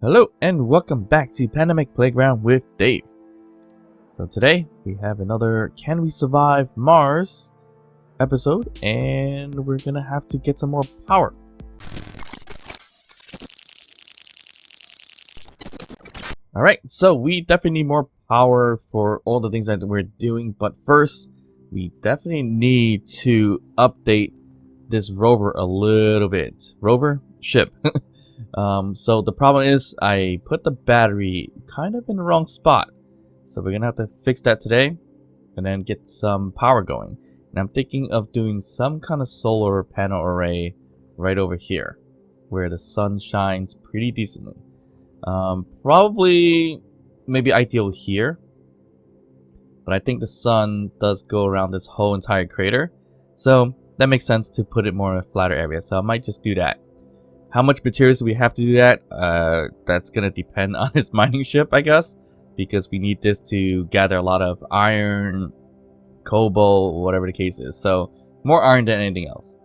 Hello and welcome back to Pandemic Playground with Dave. So today we have another Can We Survive Mars episode, and we're gonna have to get some more power. Alright, so we definitely need more power for all the things that we're doing, but first we definitely need to update this rover a little bit. Rover? Ship. So the problem is I put the battery kind of in the wrong spot. So we're gonna have to fix that today and then get some power going. And I'm thinking of doing some kind of solar panel array right over here where the sun shines pretty decently. Probably maybe ideal here, but I think the sun does go around this whole entire crater, so that makes sense to put it more in a flatter area. So I might just do that. How much materials do we have to do that? That's gonna depend on his mining ship, I guess, because we need this to gather a lot of iron, cobalt, whatever the case is. So more iron than anything else.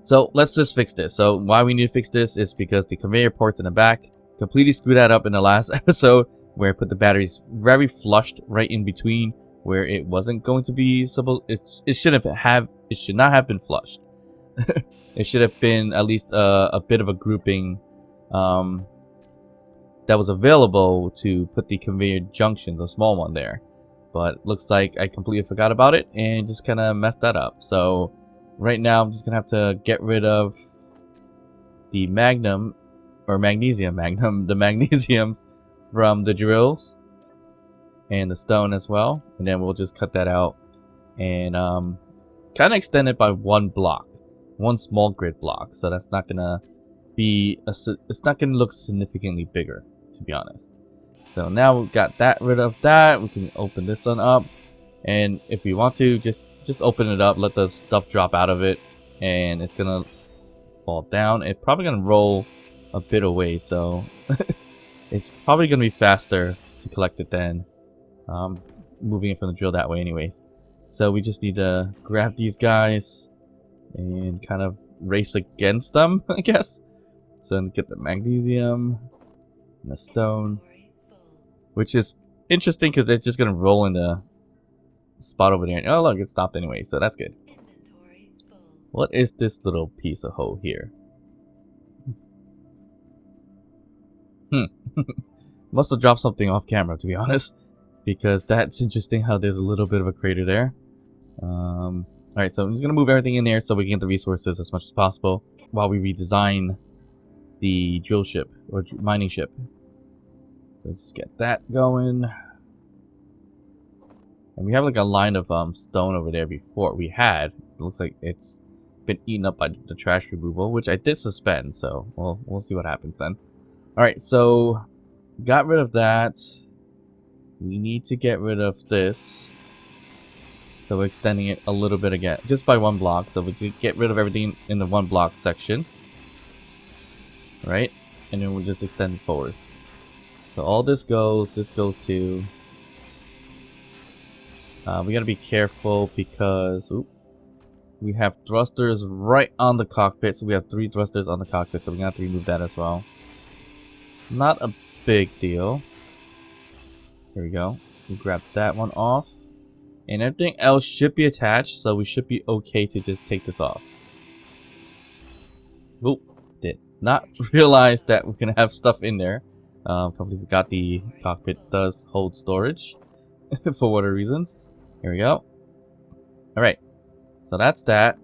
So let's just fix this. So why we need to fix this is because the conveyor ports in the back completely screwed that up in the last episode, where I put the batteries very flushed right in between where it wasn't going to be. It should not have been flushed. It should have been at least a bit of a grouping that was available to put the conveyor junctions, a small one there. But looks like I completely forgot about it and just kind of messed that up. So right now I'm just gonna have to get rid of the the magnesium from the drills and the stone as well, and then we'll just cut that out and kind of extend it by one small grid block. So that's not gonna be it's not gonna look significantly bigger, to be honest. So now we've got rid of that. We can open this one up, and if we want to, just open it up, let the stuff drop out of it, and it's gonna fall down. It's probably gonna roll a bit away, so it's probably gonna be faster to collect it than moving it from the drill that way anyways. So we just need to grab these guys and kind of race against them, I guess. So then get the magnesium and the stone, which is interesting because they're just gonna roll in the spot over there. And, oh look, it stopped anyway, so that's good. What is this little piece of hole here? Must have dropped something off camera, to be honest, because that's interesting how there's a little bit of a crater there. Alright, so I'm just gonna move everything in there so we can get the resources as much as possible while we redesign the drill ship or mining ship. So just get that going. And we have like a line of stone over there before. It looks like it's been eaten up by the trash removal, which I did suspend, so we'll see what happens then. Alright, so got rid of that. We need to get rid of this. So we're extending it a little bit again, just by one block. So we should get rid of everything in the one block section. Right? And then we'll just extend it forward. So all this goes to... we gotta be careful because we have thrusters right on the cockpit. So we have 3 thrusters on the cockpit, so we're gonna have to remove that as well. Not a big deal. Here we go. We grab that one off. And everything else should be attached, so we should be okay to just take this off. Oh, did not realize that we're gonna have stuff in there. Completely forgot the cockpit does hold storage for whatever reasons. Here we go. Alright, so that's that.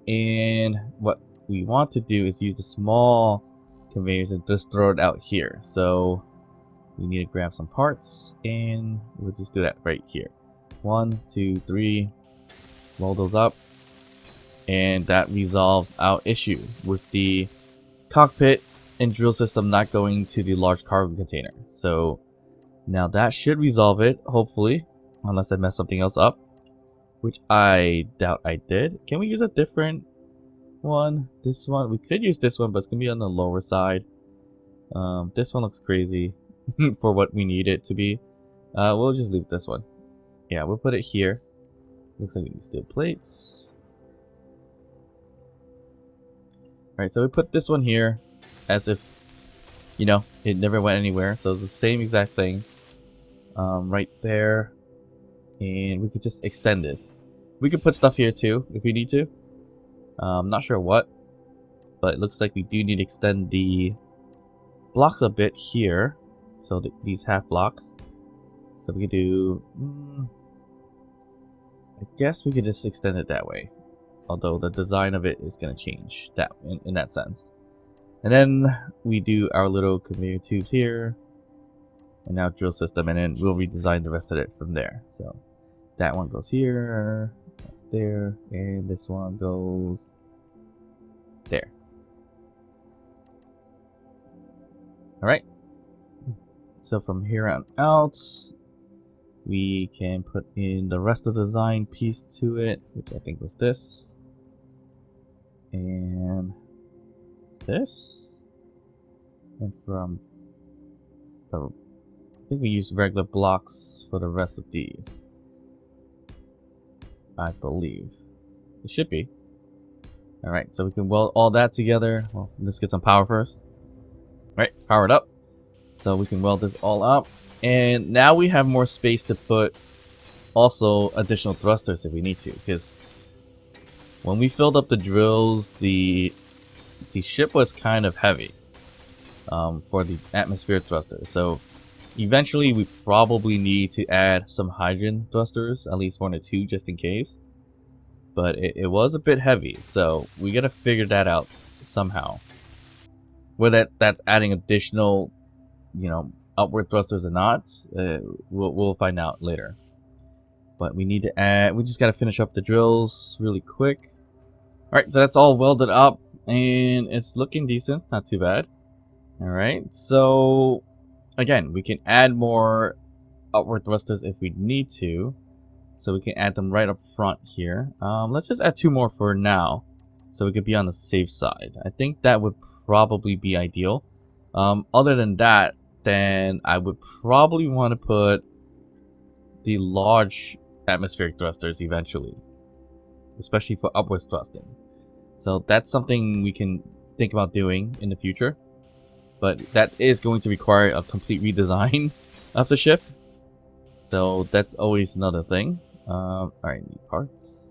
And what we want to do is use the small conveyors and just throw it out here. So we need to grab some parts, and we'll just do that right here. 1, 2, 3. Roll those up, and that resolves our issue with the cockpit and drill system not going to the large cargo container. So now that should resolve it, hopefully, unless I mess something else up, which I doubt I did. Can we use a different one? This one, we could use this one, but it's gonna be on the lower side. This one looks crazy for what we need it to be. We'll just leave this one. Yeah, we'll put it here. Looks like we need steel plates. Alright, so we put this one here as if, you know, it never went anywhere. So it's the same exact thing right there. And we could just extend this. We could put stuff here too if we need to. I'm not sure what, but it looks like we do need to extend the blocks a bit here. So these half blocks. So we could do... I guess we could just extend it that way. Although the design of it is going to change that in that sense. And then we do our little conveyor tubes here. And now drill system, and then we'll redesign the rest of it from there. So that one goes here, that's there, and this one goes there. Alright. So from here on out, we can put in the rest of the design piece to it, which I think was this. And this. And from the... I think we use regular blocks for the rest of these. I believe. It should be. Alright, so we can weld all that together. Well, let's get some power first. Alright, power it up. So we can weld this all up. And now we have more space to put also additional thrusters if we need to. Because when we filled up the drills, the ship was kind of heavy for the atmosphere thruster. So eventually we probably need to add some hydrogen thrusters, at least 1 or 2 just in case. But it was a bit heavy, so we gotta figure that out somehow. Whether that's adding additional, you know, upward thrusters or not, we'll find out later. But we need to add, we just gotta finish up the drills really quick. Alright, so that's all welded up, and it's looking decent, not too bad. Alright, so again, we can add more upward thrusters if we need to. So we can add them right up front here. Let's just add 2 more for now, so we could be on the safe side. I think that would probably be ideal. Other than that, then I would probably want to put the large atmospheric thrusters eventually, especially for upwards thrusting. So that's something we can think about doing in the future. But that is going to require a complete redesign of the ship. So that's always another thing. Alright, need parts.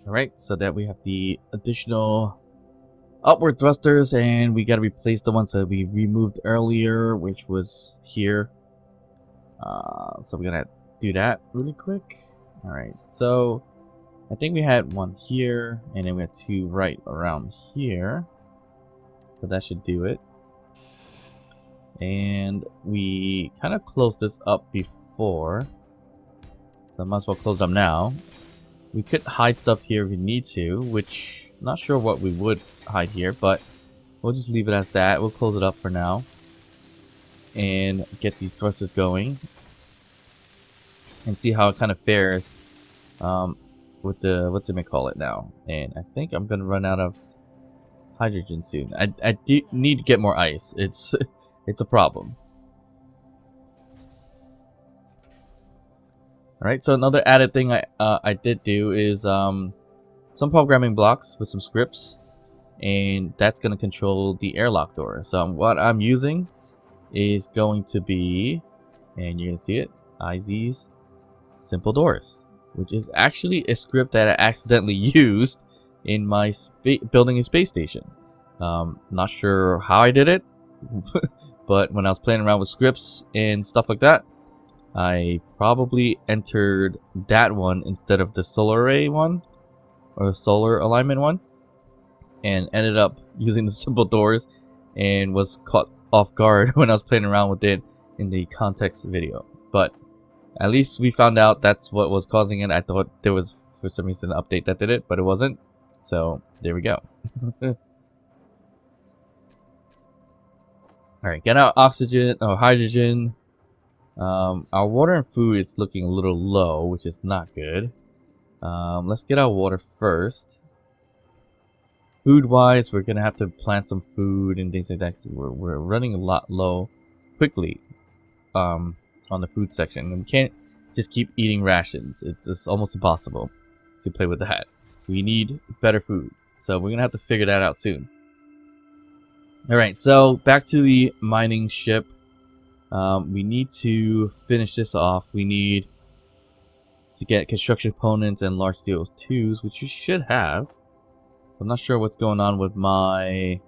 Alright, so that we have the additional upward thrusters, and we got to replace the ones that we removed earlier, which was here. So we're going to do that really quick. Alright, so I think we had 1 here, and then we had 2 right around here. So that should do it. And we kind of closed this up before, so I might as well close them now. We could hide stuff here if we need to, which I'm not sure what we would hide here, but we'll just leave it as that. We'll close it up for now and get these thrusters going and see how it kind of fares with the, what do we call it now. And I think I'm gonna run out of hydrogen soon. I do need to get more ice. It's a problem. Alright, so another added thing I did do is some programming blocks with some scripts, and that's going to control the airlock door. So what I'm using is going to be, and you're going to see it, IZ's simple doors, which is actually a script that I accidentally used in my building a space station. Not sure how I did it, but when I was playing around with scripts and stuff like that, I probably entered that one instead of the solar array one or solar alignment one, and ended up using the simple doors and was caught off guard when I was playing around with it in the context video. But at least we found out that's what was causing it. I thought there was for some reason an update that did it, but it wasn't. So there we go. Alright, get our oxygen or hydrogen. Our water and food is looking a little low, which is not good. Let's get our water first. Food wise, we're gonna have to plant some food and things like that. We're running a lot low quickly on the food section, and we can't just keep eating rations. It's almost impossible to play with that. We need better food. So we're gonna have to figure that out soon. Alright, so back to the mining ship. We need to finish this off. We need to get construction components and large steel 2s, which you should have. So I'm not sure what's going on with my...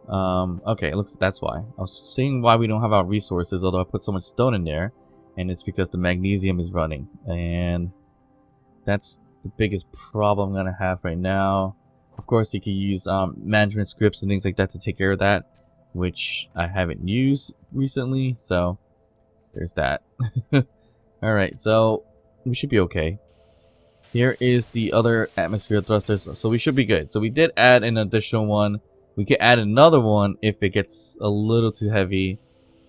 okay, it looks that's why. I was seeing why we don't have our resources, although I put so much stone in there. And it's because the magnesium is running. And that's the biggest problem I'm gonna have right now. Of course, you can use management scripts and things like that to take care of that, which I haven't used recently, so there's that. Alright, so we should be okay. Here is the other atmosphere thrusters, so we should be good. So we did add an additional one. We could add another one if it gets a little too heavy.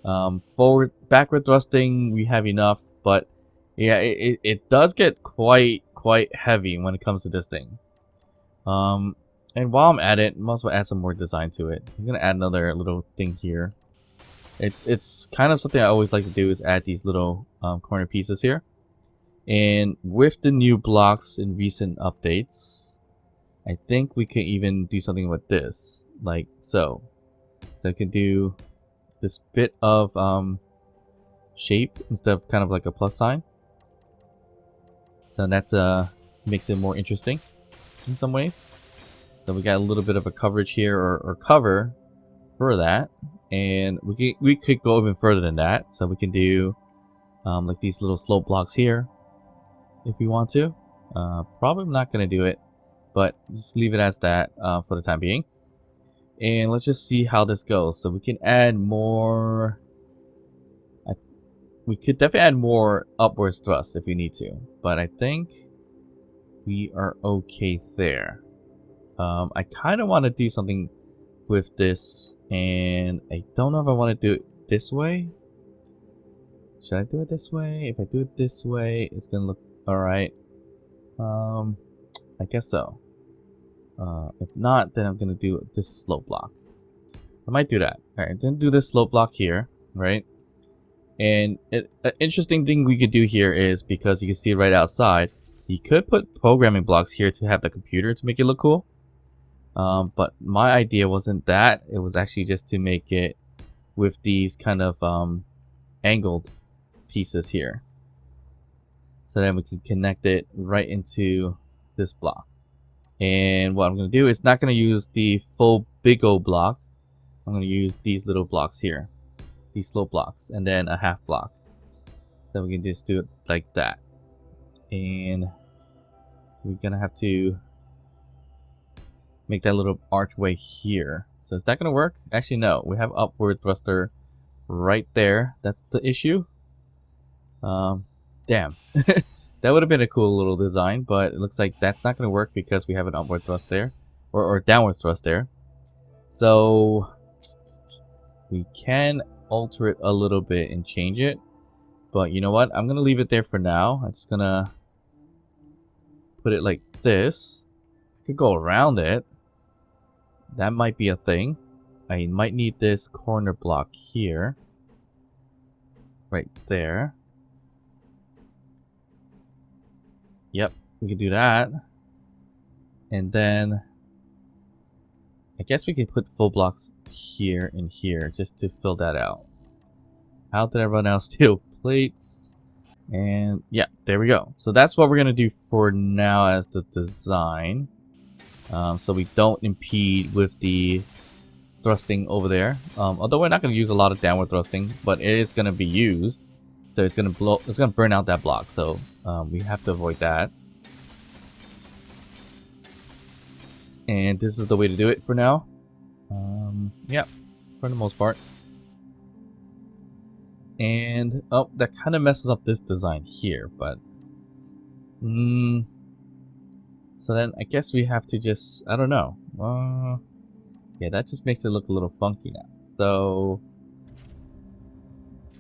Backward thrusting, we have enough, but yeah, it does get quite heavy when it comes to this thing. And while I'm at it, I might as well add some more design to it. I'm gonna add another little thing here. It's kind of something I always like to do, is add these little corner pieces here. And with the new blocks in recent updates, I think we can even do something with this, like so. So I can do this bit of shape instead of kind of like a plus sign. So that's makes it more interesting in some ways. So we got a little bit of a coverage here, or cover for that, and we could go even further than that. So we can do like these little slope blocks here if we want to. Probably not gonna do it, but just leave it as that for the time being. And let's just see how this goes. So we can add more. We could definitely add more upwards thrust if we need to, but I think we are okay there. I kind of want to do something with this, and I don't know if I want to do it this way. Should I do it this way? If I do it this way, it's gonna look alright. I guess so. If not, then I'm gonna do this slope block. I might do that. Alright, I'm gonna do this slope block here, right? And an interesting thing we could do here is, because you can see it right outside, you could put programming blocks here to have the computer to make it look cool. But my idea wasn't that. It was actually just to make it with these kind of angled pieces here. So then we can connect it right into this block. And what I'm going to do is not going to use the full big O block. I'm going to use these little blocks here. These slope blocks. And then a half block. Then we can just do it like that. And we're going to have to make that little archway here. So is that going to work? Actually, no. We have upward thruster right there. That's the issue. Damn. That would have been a cool little design, but it looks like that's not going to work because we have an upward thrust there. Or downward thrust there. So we can alter it a little bit and change it. But you know what? I'm going to leave it there for now. I'm just going to put it like this. I could go around it. That might be a thing. I might need this corner block here. Right there. Yep, we can do that. And then I guess we can put full blocks here and here just to fill that out. How did I run out of steel plates? And yeah, there we go. So that's what we're gonna do for now as the design. So we don't impede with the thrusting over there. Although we're not gonna use a lot of downward thrusting, but it is gonna be used. So it's gonna burn out that block. So we have to avoid that. And this is the way to do it for now. Yeah, for the most part. And oh, that kind of messes up this design here, but so then I guess we have to just, I don't know. Yeah, that just makes it look a little funky now. So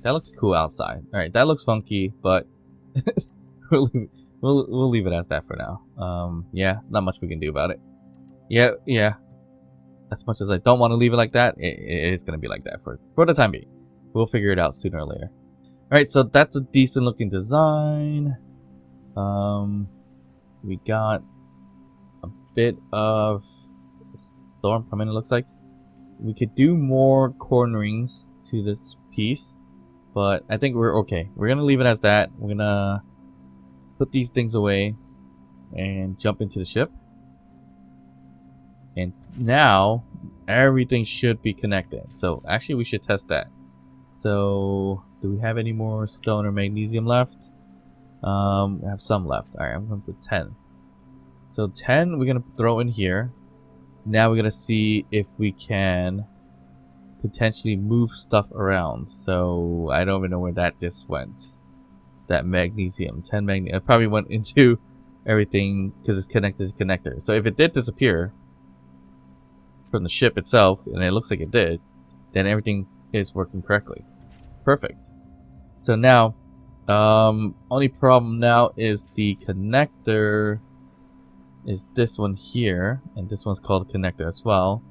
that looks cool outside. All right, that looks funky, but we'll leave it as that for now. Yeah, not much we can do about it. Yeah. As much as I don't want to leave it like that, it is going to be like that for the time being. We'll figure it out sooner or later. Alright, so that's a decent looking design. We got a bit of storm coming, it looks like. We could do more cornerings to this piece, but I think we're okay. We're gonna leave it as that. We're gonna put these things away and jump into the ship. And now everything should be connected. So actually we should test that. So do we have any more stone or magnesium left? We have some left. Alright, I'm gonna put 10. So 10 we're gonna throw in here. Now we're gonna see if we can potentially move stuff around. So I don't even know where that just went. That magnesium, 10 magnesium, it probably went into everything because it's connected to connector. So if it did disappear from the ship itself, and it looks like it did, then everything is working correctly. Perfect. So now, only problem now is the connector is this one here, and this one's called connector as well.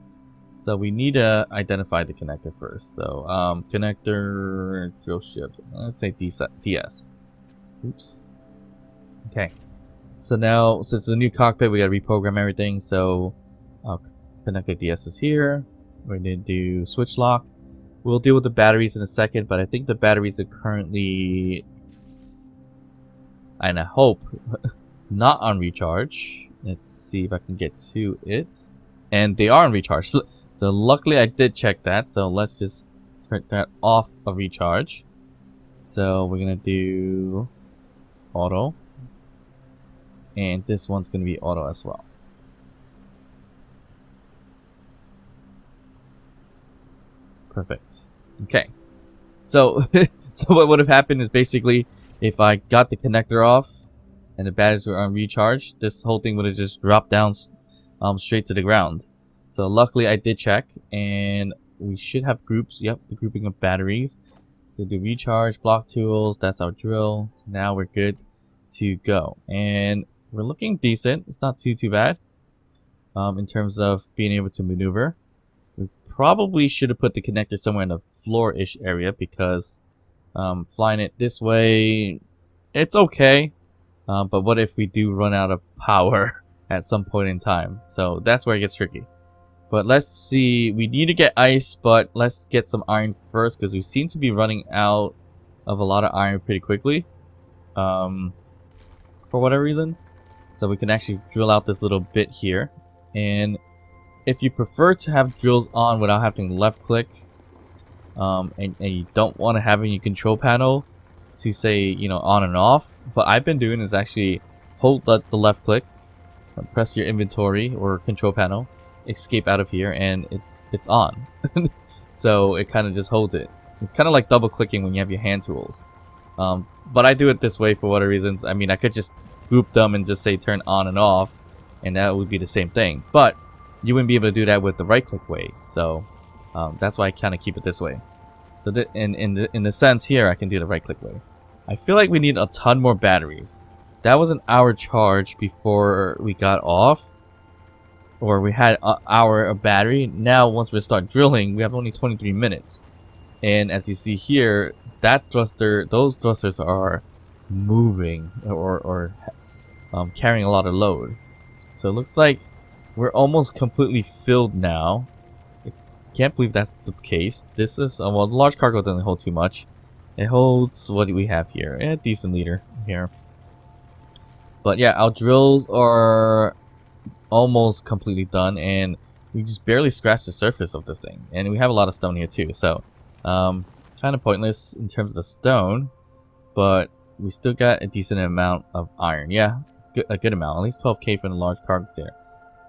So we need to identify the connector first. So connector drill ship. Let's say DS. Oops. Okay. So now, since it's a new cockpit, we gotta reprogram everything. So connector DS is here. We're gonna do switch lock. We'll deal with the batteries in a second, but I think the batteries are currently, and I hope, not on recharge. Let's see if I can get to it. And they are on recharge. So luckily I did check that. So let's just turn that off of recharge. So we're gonna do auto. And this one's gonna be auto as well. Perfect. Okay. So so what would have happened is basically if I got the connector off and the batteries were on recharge, this whole thing would have just dropped down straight to the ground. So luckily I did check, and we should have groups. Yep, the grouping of batteries. So do recharge, block tools, that's our drill. So now we're good to go. And we're looking decent. It's not too bad in terms of being able to maneuver. We probably should have put the connector somewhere in the floor-ish area, because flying it this way, it's okay. But what if we do run out of power at some point in time? So that's where it gets tricky. But let's see. We need to get ice, but let's get some iron first, because we seem to be running out of a lot of iron pretty quickly. For whatever reasons. So we can actually drill out this little bit here. And if you prefer to have drills on without having to left click, and you don't want to have in your control panel to say, you know, on and off, what I've been doing is actually hold the left click, press your inventory or control panel, escape out of here, and it's on. So it kind of just holds it. It's kind of like double clicking when you have your hand tools. But I do it this way for whatever reasons. I mean, I could just group them and just say turn on and off, and that would be the same thing. But you wouldn't be able to do that with the right click way. So that's why I kind of keep it this way. So that in the sense here, I can do the right click way. I feel like we need a ton more batteries. That was an hour charge before we got off, or we had an hour of battery. Now once we start drilling, we have only 23 minutes. And as you see here, that thruster, those thrusters are moving or carrying a lot of load. So it looks like we're almost completely filled now. I can't believe that's the case. This is well, the large cargo doesn't hold too much. It holds, what do we have here? A decent liter here. But yeah, our drills are almost completely done, and we just barely scratched the surface of this thing. And we have a lot of stone here too, so kind of pointless in terms of the stone, but we still got a decent amount of iron. Yeah, a good amount, at least 12k for the large cargo there.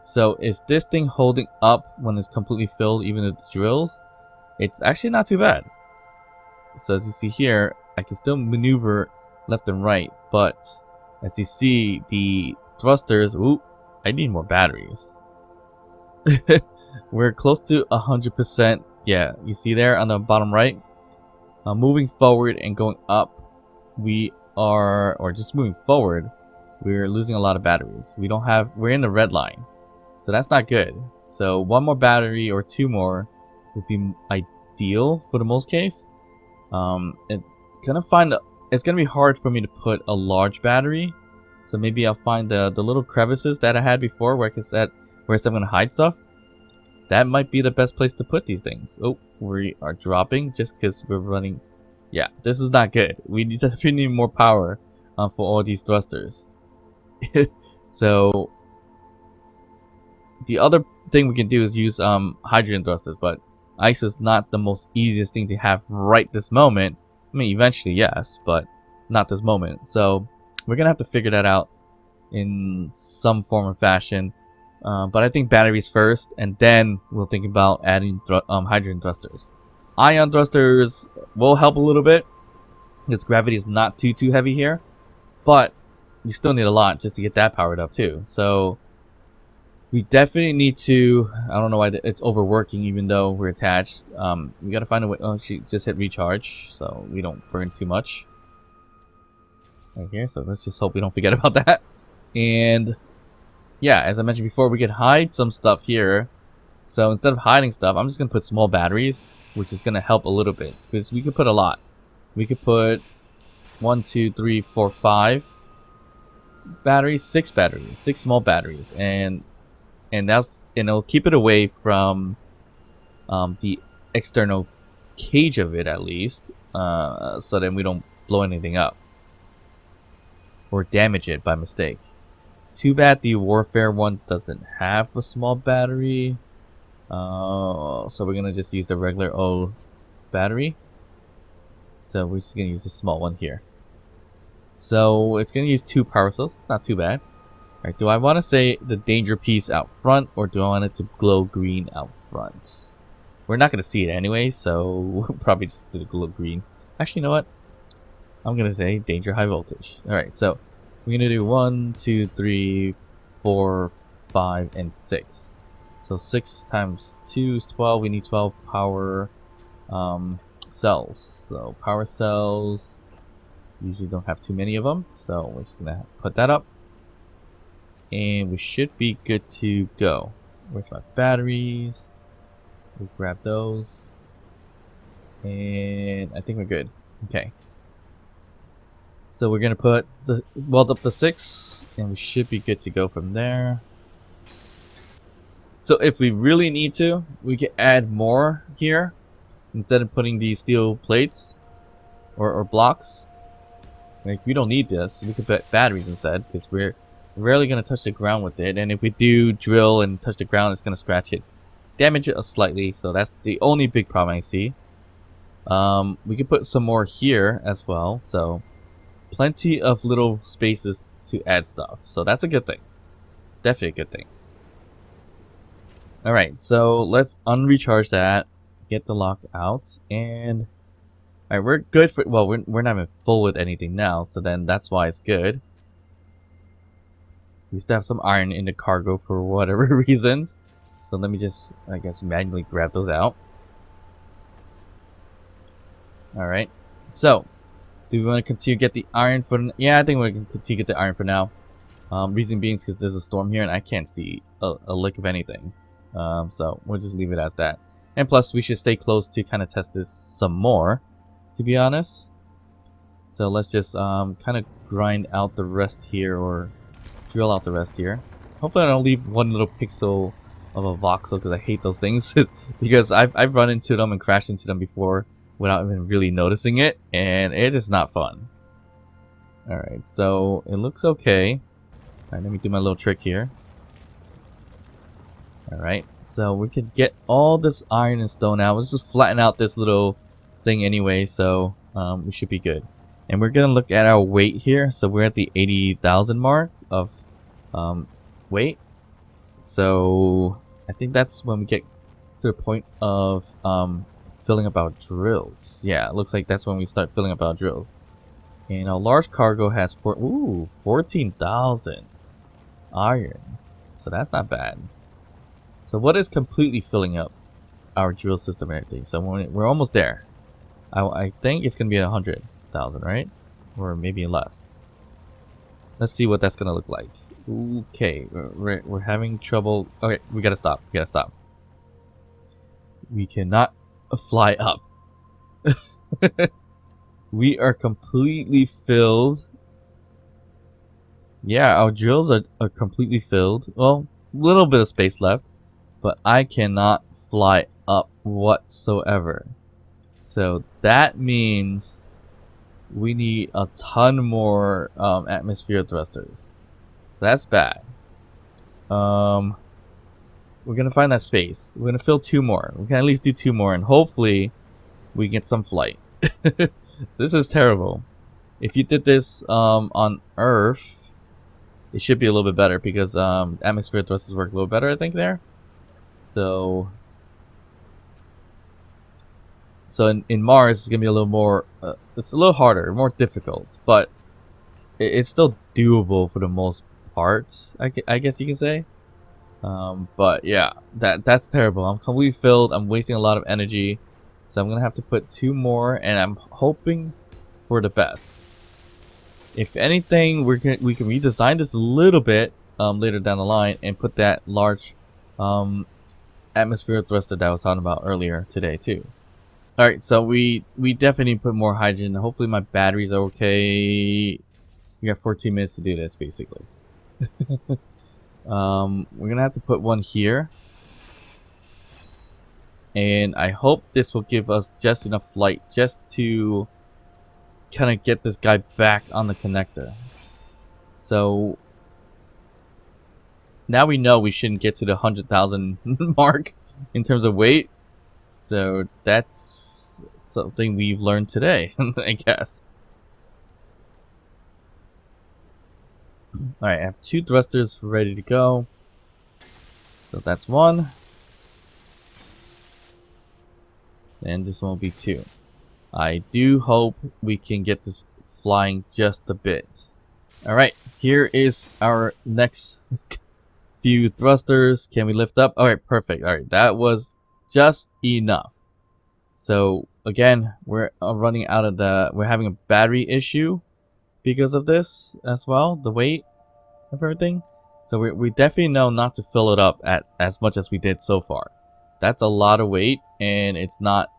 So is this thing holding up when it's completely filled, even with the drills? It's actually not too bad. So as you see here, I can still maneuver left and right, but as you see, the thrusters, ooh, I need more batteries. We're close to 100%. Yeah, you see there on the bottom right, moving forward and going up, we are, or just moving forward, we're losing a lot of batteries. We're in the red line, so that's not good. So one more battery or two more would be ideal for the most case. It's gonna be hard for me to put a large battery So maybe I'll find the little crevices that I had before where I can set where I'm gonna hide stuff. That might be the best place to put these things. Oh, we are dropping just because we're running. Yeah, this is not good. We definitely need more power for all these thrusters. So the other thing we can do is use hydrogen thrusters, but ice is not the most easiest thing to have right this moment. I mean, eventually yes, but not this moment. So we're gonna have to figure that out in some form or fashion. But I think batteries first, and then we'll think about adding hydrogen thrusters. Ion thrusters will help a little bit because gravity is not too heavy here, but you still need a lot just to get that powered up too. So we definitely need to. I don't know why it's overworking, even though we're attached. We gotta find a way. Oh, she just hit recharge, so we don't burn too much right here. So let's just hope we don't forget about that. And yeah, as I mentioned before, we could hide some stuff here. So instead of hiding stuff, I'm just gonna put small batteries, which is gonna help a little bit because we could put a lot. We could put 1, 2, 3, 4, 5 batteries, 6 batteries, 6 small batteries, and it'll keep it away from the external cage of it at least, so then we don't blow anything up or damage it by mistake. Too bad the warfare one doesn't have a small battery. So we're gonna just use the regular old battery. So we're just gonna use the small one here. So it's gonna use 2 power cells. Not too bad. Alright, do I want to say the danger piece out front, or do I want it to glow green out front? We're not gonna see it anyway, so we'll probably just do the glow green. Actually, you know what? I'm gonna say danger high voltage. Alright, so we're gonna do 1, 2, 3, 4, 5, and 6. So 6 times 2 is 12. We need 12 power cells. So power cells usually don't have too many of them. So we're just gonna put that up, and we should be good to go. Where's my batteries? We'll grab those, and I think we're good. Okay. So we're gonna put weld up the 6, and we should be good to go from there. So if we really need to, we can add more here instead of putting these steel plates or blocks. Like, we don't need this. We could put batteries instead because we're rarely gonna touch the ground with it. And if we do drill and touch the ground, it's gonna scratch it, damage it slightly. So that's the only big problem I see. We could put some more here as well. So plenty of little spaces to add stuff, so that's a good thing. Definitely a good thing. Alright, so let's unrecharge that, get the lock out, and alright, we're good for, well, we're not even full with anything now, so then that's why it's good. We still have some iron in the cargo for whatever reasons, so let me just, I guess, manually grab those out. Alright, so do we want to continue to get the iron for... Yeah, I think we're going to continue to get the iron for now. Reason being is because there's a storm here and I can't see a lick of anything. So we'll just leave it as that. And plus, we should stay close to kind of test this some more, to be honest. So let's just kind of grind out the rest here, or drill out the rest here. Hopefully I don't leave one little pixel of a voxel, because I hate those things. Because I've run into them and crashed into them before without even really noticing it, and it is not fun. Alright, so it looks okay. Alright, let me do my little trick here. Alright, so we could get all this iron and stone out. Let's just flatten out this little thing anyway, so we should be good. And we're gonna look at our weight here. So we're at the 80,000 mark of weight. So I think that's when we get to the point of filling up our drills. Yeah, it looks like that's when we start filling up our drills. And our large cargo has 14,000 iron. So that's not bad. So what is completely filling up our drill system and everything? So we're almost there. I think it's gonna be 100,000, right? Or maybe less. Let's see what that's gonna look like. Okay, we're having trouble. Okay, we gotta stop. We gotta stop. We cannot fly up. We are completely filled Yeah, our drills are completely filled. Well, a little bit of space left, but I cannot fly up whatsoever. So that means we need a ton more atmosphere thrusters. So that's bad. We're gonna find that space. We're gonna fill 2 more. We can at least do 2 more, and hopefully we get some flight. This is terrible. If you did this on Earth, it should be a little bit better because atmosphere thrusters work a little better, I think, there. So in Mars, it's gonna be a little more. It's a little harder, more difficult, but it's still doable for the most part. I guess you can say. But yeah, that's terrible. I'm completely filled. I'm wasting a lot of energy, so I'm gonna have to put 2 more, and I'm hoping for the best. If anything, we can redesign this a little bit later down the line and put that large atmosphere thruster that I was talking about earlier today too. All right, so we definitely put more hydrogen. Hopefully my batteries are okay. We got 14 minutes to do this basically. We're gonna have to put one here, and I hope this will give us just enough light just to kind of get this guy back on the connector. So now we know we shouldn't get to the 100,000 mark in terms of weight. So that's something we've learned today, I guess. Alright, I have 2 thrusters ready to go. So that's 1. And this one will be 2. I do hope we can get this flying just a bit. Alright, here is our next few thrusters. Can we lift up? Alright, perfect. Alright, that was just enough. So again, we're running out of we're having a battery issue because of this as well, the weight of everything. So we definitely know not to fill it up at as much as we did so far. That's a lot of weight, and it's not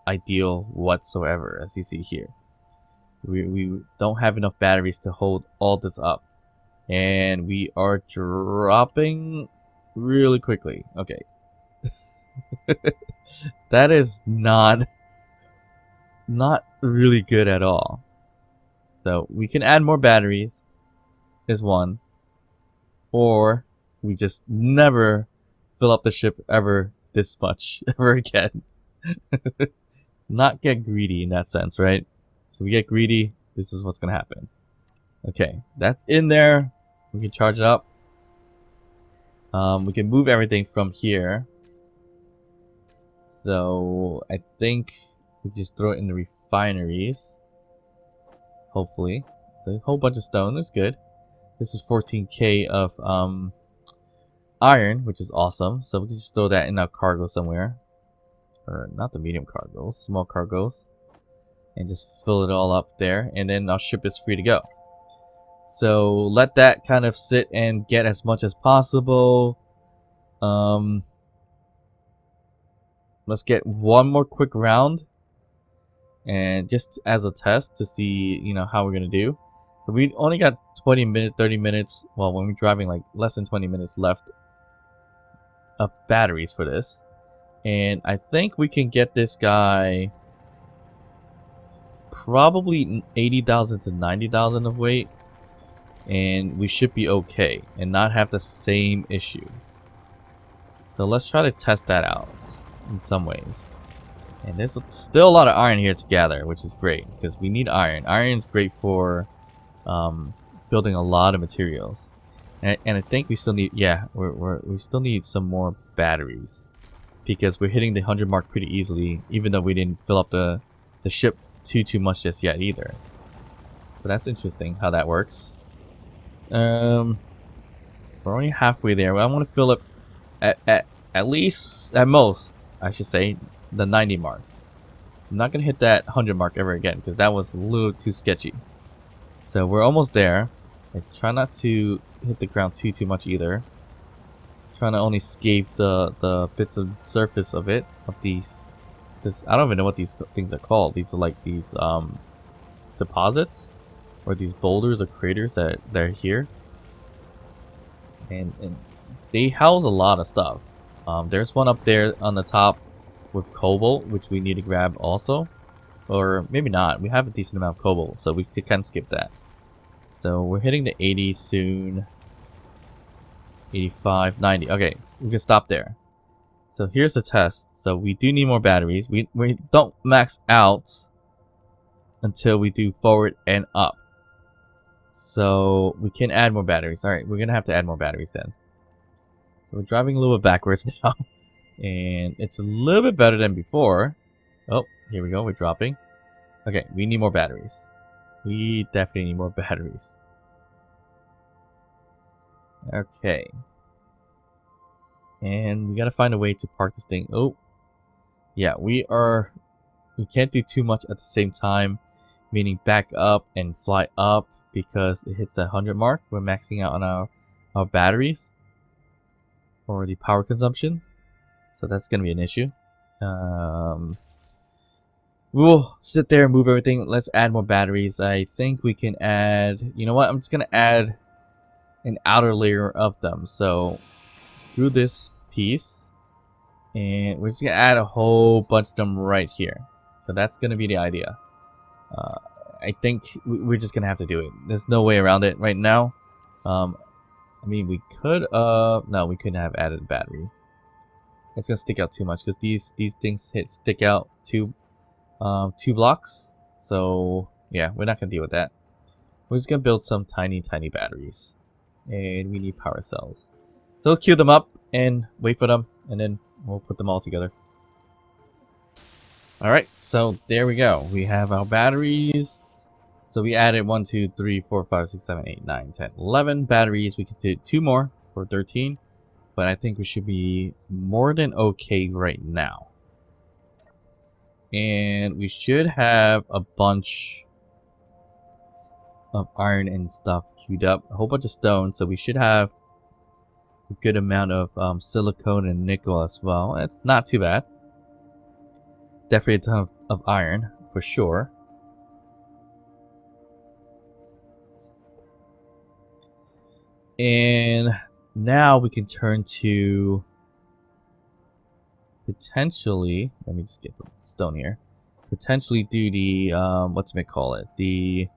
ideal whatsoever, as you see here. We don't have enough batteries to hold all this up, and we are dropping really quickly. Okay. That is not really good at all. So we can add more batteries is one, or we just never fill up the ship ever this much ever again. Not get greedy in that sense, right? So we get greedy, this is what's gonna happen. Okay, that's in there. We can charge it up. We can move everything from here. So I think we just throw it in the refineries. Hopefully. So a whole bunch of stone, that's good. This is 14k of iron, which is awesome. So we can just throw that in our cargo somewhere. Or not the medium cargos, small cargos. And just fill it all up there. And then our ship is free to go. So let that kind of sit and get as much as possible. Let's get one more quick round, and just as a test to see, you know, how we're gonna do. So we only got 30 minutes. Well, when we're driving, like less than 20 minutes left of batteries for this, and I think we can get this guy probably 80,000 to 90,000 of weight, and we should be okay and not have the same issue. So let's try to test that out in some ways. And there's still a lot of iron here to gather, which is great because we need iron. Iron's great for building a lot of materials. And I think we still need, yeah, we still need some more batteries because we're hitting the 100 mark pretty easily, even though we didn't fill up the ship too much just yet either. So that's interesting how that works. We're only halfway there. I want to fill up at least, at most, I should say, the 90 mark. I'm not gonna hit that 100 mark ever again because that was a little too sketchy. So we're almost there. I try not to hit the ground too much either. Trying to only scave the bits of surface of it, of these. I don't even know what these things are called. These are like these deposits. or these boulders or craters that they're here, and they house a lot of stuff. There's one up there on the top with cobalt, which we need to grab also, or maybe not. We have a decent amount of cobalt, so we could kind of skip that. So we're hitting the 80 soon. 85, 90. Okay, we can stop there. So here's the test. So we do need more batteries. We don't max out until we do forward and up. So we can add more batteries. Alright, we're gonna have to add more batteries then. So we're driving a little bit backwards now. And it's a little bit better than before. Oh, here we go, we're dropping. Okay, we need more batteries. We definitely need more batteries. Okay. And we gotta find a way to park this thing. Oh. Yeah, we can't do too much at the same time. Meaning back up and fly up because it hits that 100 mark. We're maxing out on our batteries. Or the power consumption. So that's gonna be an issue. We'll sit there and move everything. Let's add more batteries. I think we can add... You know what? I'm just gonna add an outer layer of them. So screw this piece, and we're just gonna add a whole bunch of them right here. So that's gonna be the idea. I think we're just gonna have to do it. There's no way around it right now. I mean, we could no, we couldn't have added a battery. It's gonna stick out too much because these things stick out two blocks. So yeah, we're not gonna deal with that. We're just gonna build some tiny batteries. And we need power cells. So we'll queue them up and wait for them, and then we'll put them all together. Alright, so there we go. We have our batteries. So we added 1, 2, 3, 4, 5, 6, 7, 8, 9, 10, 11 batteries. We could do 2 more for 13. But I think we should be more than okay right now. And we should have a bunch of iron and stuff queued up, a whole bunch of stone, so we should have a good amount of silicone and nickel as well. It's not too bad. Definitely a ton of iron for sure. And now we can turn to potentially, let me just get the stone here, potentially do the what's it call it, the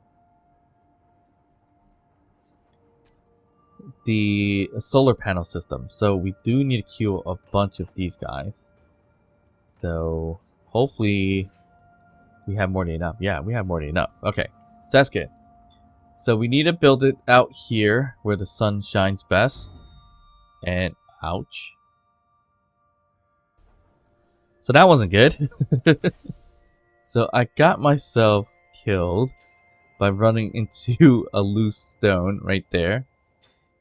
solar panel system. So we do need to queue a bunch of these guys. So hopefully we have more than enough. Yeah, we have more than enough. Okay, so that's good. So we need to build it out here where the sun shines best. And ouch. So that wasn't good. So I got myself killed by running into a loose stone right there.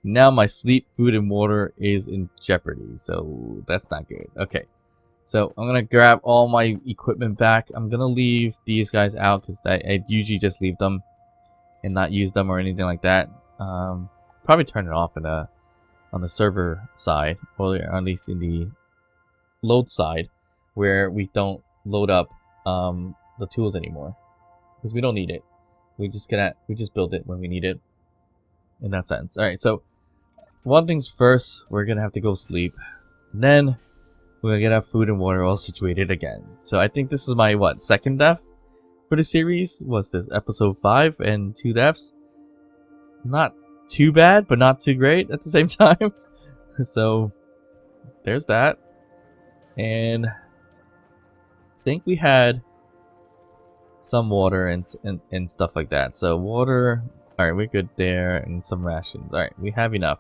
Now my sleep, food, and water is in jeopardy, so that's not good. Okay, so I'm gonna grab all my equipment back. I'm gonna leave these guys out because I usually just leave them and not use them or anything like that. Probably turn it off on the server side, or at least in the load side, where we don't load up the tools anymore because we don't need it. We just build it when we need it. In that sense. Alright, so one thing's first, we're gonna have to go sleep. Then we're gonna get our food and water all situated again. So I think this is my second death for the series. What's this? Episode 5 and 2 deaths. Not too bad, but not too great at the same time. So there's that. And I think we had some water and stuff like that. So water. Alright, we're good there, and some rations. Alright, we have enough.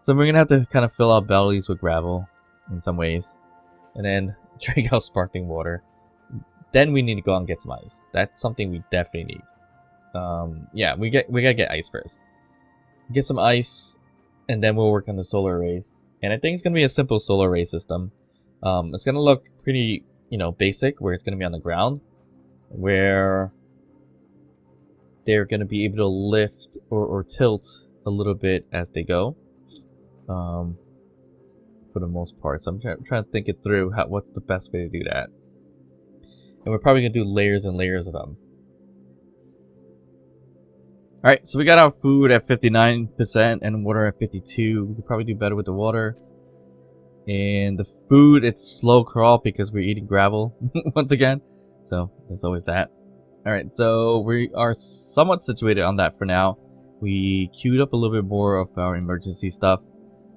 So we're gonna have to kind of fill our bellies with gravel in some ways. And then drink our sparkling water. Then we need to go and get some ice. That's something we definitely need. Yeah, we gotta get ice first. Get some ice, and then we'll work on the solar arrays. And I think it's gonna be a simple solar array system. It's gonna look pretty, basic, where it's gonna be on the ground. Where they're going to be able to lift or tilt a little bit as they go, for the most part. So I'm trying to think it through, what's the best way to do that. And we're probably going to do layers and layers of them. Alright, so we got our food at 59% and water at 52. We could probably do better with the water. And the food, it's slow crawl because we're eating gravel once again. So there's always that. Alright, so we are somewhat situated on that for now. We queued up a little bit more of our emergency stuff.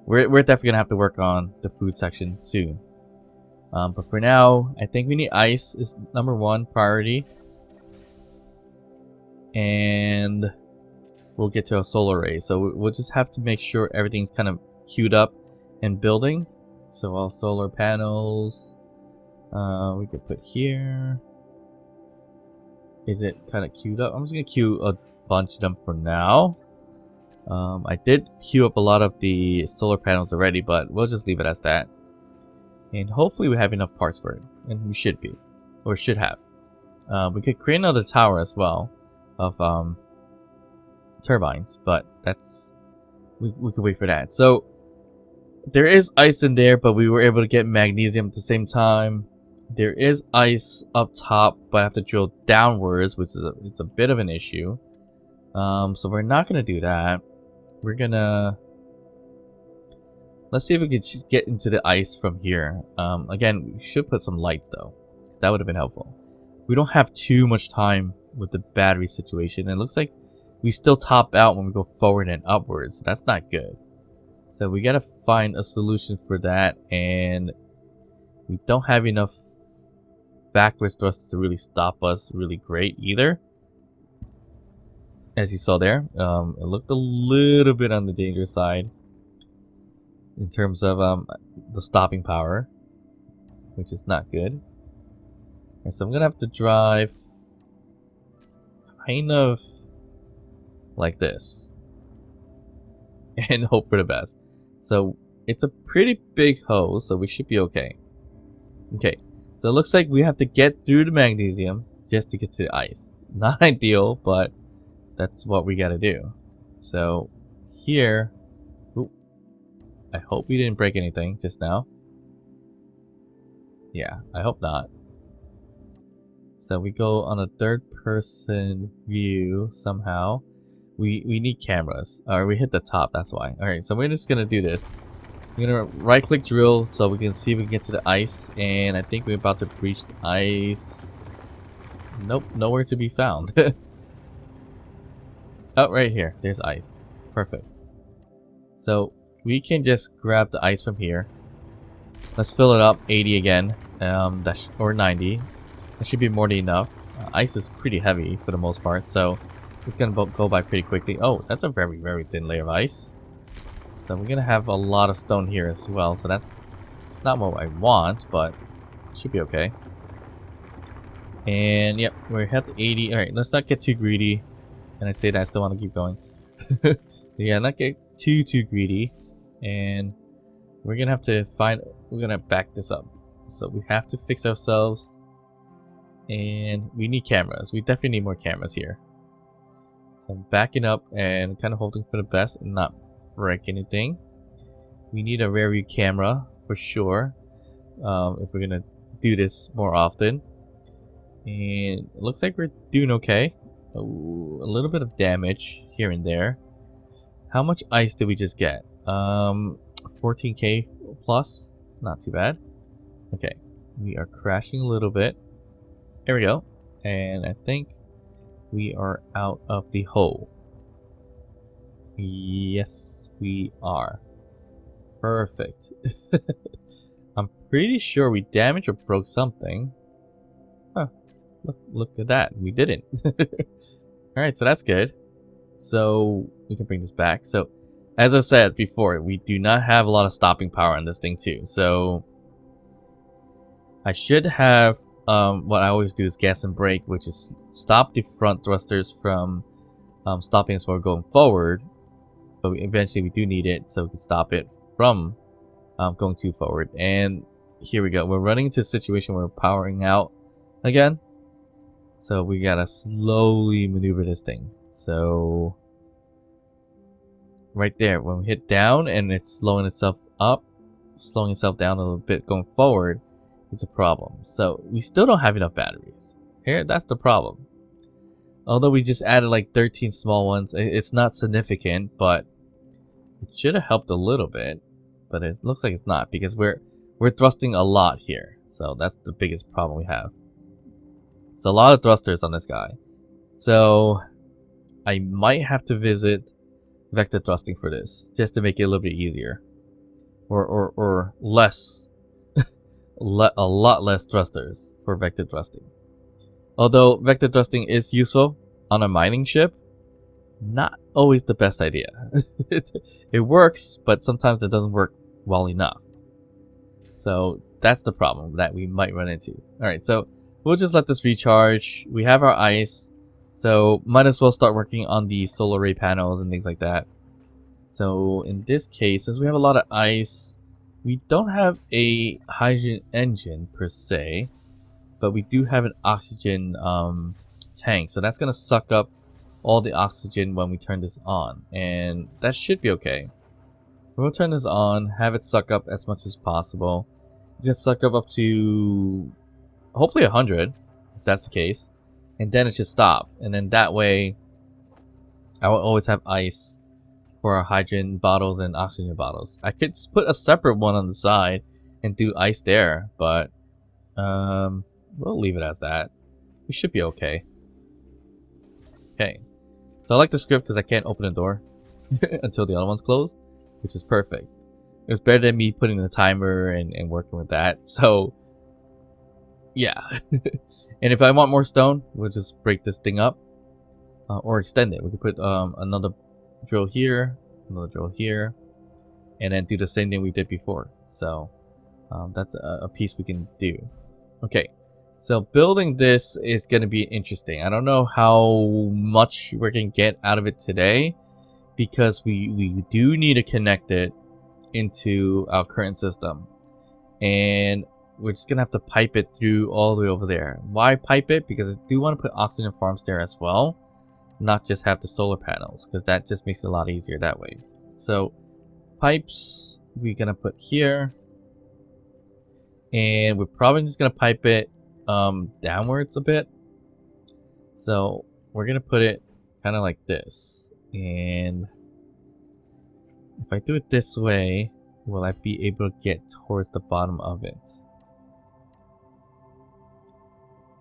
We're definitely gonna have to work on the food section soon. But for now, I think we need ice is #1 priority. And we'll get to a solar array. So we'll just have to make sure everything's kind of queued up and building. So all solar panels, we could put here. Is it kind of queued up? I'm just gonna queue a bunch of them for now. I did queue up a lot of the solar panels already, but we'll just leave it as that. And hopefully we have enough parts for it, and we should be, or should have. We could create another tower as well of turbines, but that's we could wait for that. So there is ice in there, but we were able to get magnesium at the same time. There is ice up top, but I have to drill downwards, which is it's a bit of an issue. So we're not gonna do that. We're gonna let's see if we can get into the ice from here. Again, we should put some lights though, because that would have been helpful. We don't have too much time with the battery situation. It looks like we still top out when we go forward and upwards. That's not good. So we gotta find a solution for that, and we don't have enough backwards thrusters to really stop us really great either. As you saw there, it looked a little bit on the dangerous side in terms of the stopping power, which is not good. And so I'm gonna have to drive kind of like this and hope for the best. So it's a pretty big hose, so we should be okay. Okay, so it looks like we have to get through the magnesium just to get to the ice. Not ideal, but that's what we gotta do. So here, ooh, I hope we didn't break anything just now. Yeah, I hope not. So we go on a third-person view somehow. We need cameras. Or we hit the top, that's why. Alright, so we're just gonna do this. We're gonna right-click drill so we can see if we can get to the ice. And I think we're about to breach the ice. Nope, nowhere to be found. Oh, right here. There's ice. Perfect. So we can just grab the ice from here. Let's fill it up. 80 again. Or 90. That should be more than enough. Ice is pretty heavy for the most part, so it's gonna go by pretty quickly. Oh, that's a very, very thin layer of ice. So we're gonna have a lot of stone here as well, so that's not what I want, but it should be okay. And yep, we're at 80. Alright, let's not get too greedy. And I say that I still want to keep going. Yeah, not get too greedy. And we're gonna have to we're gonna back this up. So we have to fix ourselves. And we need cameras. We definitely need more cameras here. So I'm backing up and kind of holding for the best and not break anything. We need a rear view camera for sure. If we're gonna do this more often. And it looks like we're doing okay. Ooh, a little bit of damage here and there. How much ice did we just get? 14k plus. Not too bad. Okay, we are crashing a little bit. There we go. And I think we are out of the hole. Yes, we are. Perfect. I'm pretty sure we damaged or broke something. Huh. Look at that. We didn't. Alright, so that's good. So we can bring this back. So as I said before, we do not have a lot of stopping power on this thing too. So I should have what I always do is gas and brake, which is stop the front thrusters from stopping us while we're going forward. But eventually we do need it, so we can stop it from going too forward. And here we go. We're running into a situation where we're powering out again. So we gotta slowly maneuver this thing. So right there, when we hit down and it's slowing itself up, slowing itself down a little bit going forward, it's a problem. So we still don't have enough batteries. Here, that's the problem. Although we just added like 13 small ones, it's not significant, but it should have helped a little bit. But it looks like it's not, because we're thrusting a lot here. So that's the biggest problem we have. It's a lot of thrusters on this guy. So I might have to visit vector thrusting for this, just to make it a little bit easier. Or less. A lot less thrusters for vector thrusting. Although vector thrusting is useful on a mining ship, not always the best idea. It works, but sometimes it doesn't work well enough. So that's the problem that we might run into. Alright, so we'll just let this recharge. We have our ice, so might as well start working on the solar array panels and things like that. So in this case, since we have a lot of ice, we don't have a hydrogen engine per se, but we do have an oxygen tank. So that's going to suck up all the oxygen when we turn this on, and that should be okay. We'll turn this on, have it suck up as much as possible. It's going to suck up to hopefully 100, if that's the case, and then it should stop. And then that way I will always have ice for our hydrogen bottles and oxygen bottles. I could put a separate one on the side and do ice there, but we'll leave it as that. We should be okay. Okay, so I like the script because I can't open the door until the other one's closed, which is perfect. It was better than me putting the timer and working with that. So yeah. And if I want more stone, we'll just break this thing up or extend it. We could put another drill here, another drill here, and then do the same thing we did before. So that's a piece we can do. Okay, so building this is going to be interesting. I don't know how much we're going to get out of it today, because we do need to connect it into our current system, and we're just going to have to pipe it through all the way over there. Why pipe it? Because I do want to put oxygen farms there as well, not just have the solar panels, because that just makes it a lot easier that way. So pipes we're going to put here, and we're probably just going to pipe it downwards a bit. So we're going to put it kind of like this, and if I do it this way, will I be able to get towards the bottom of it?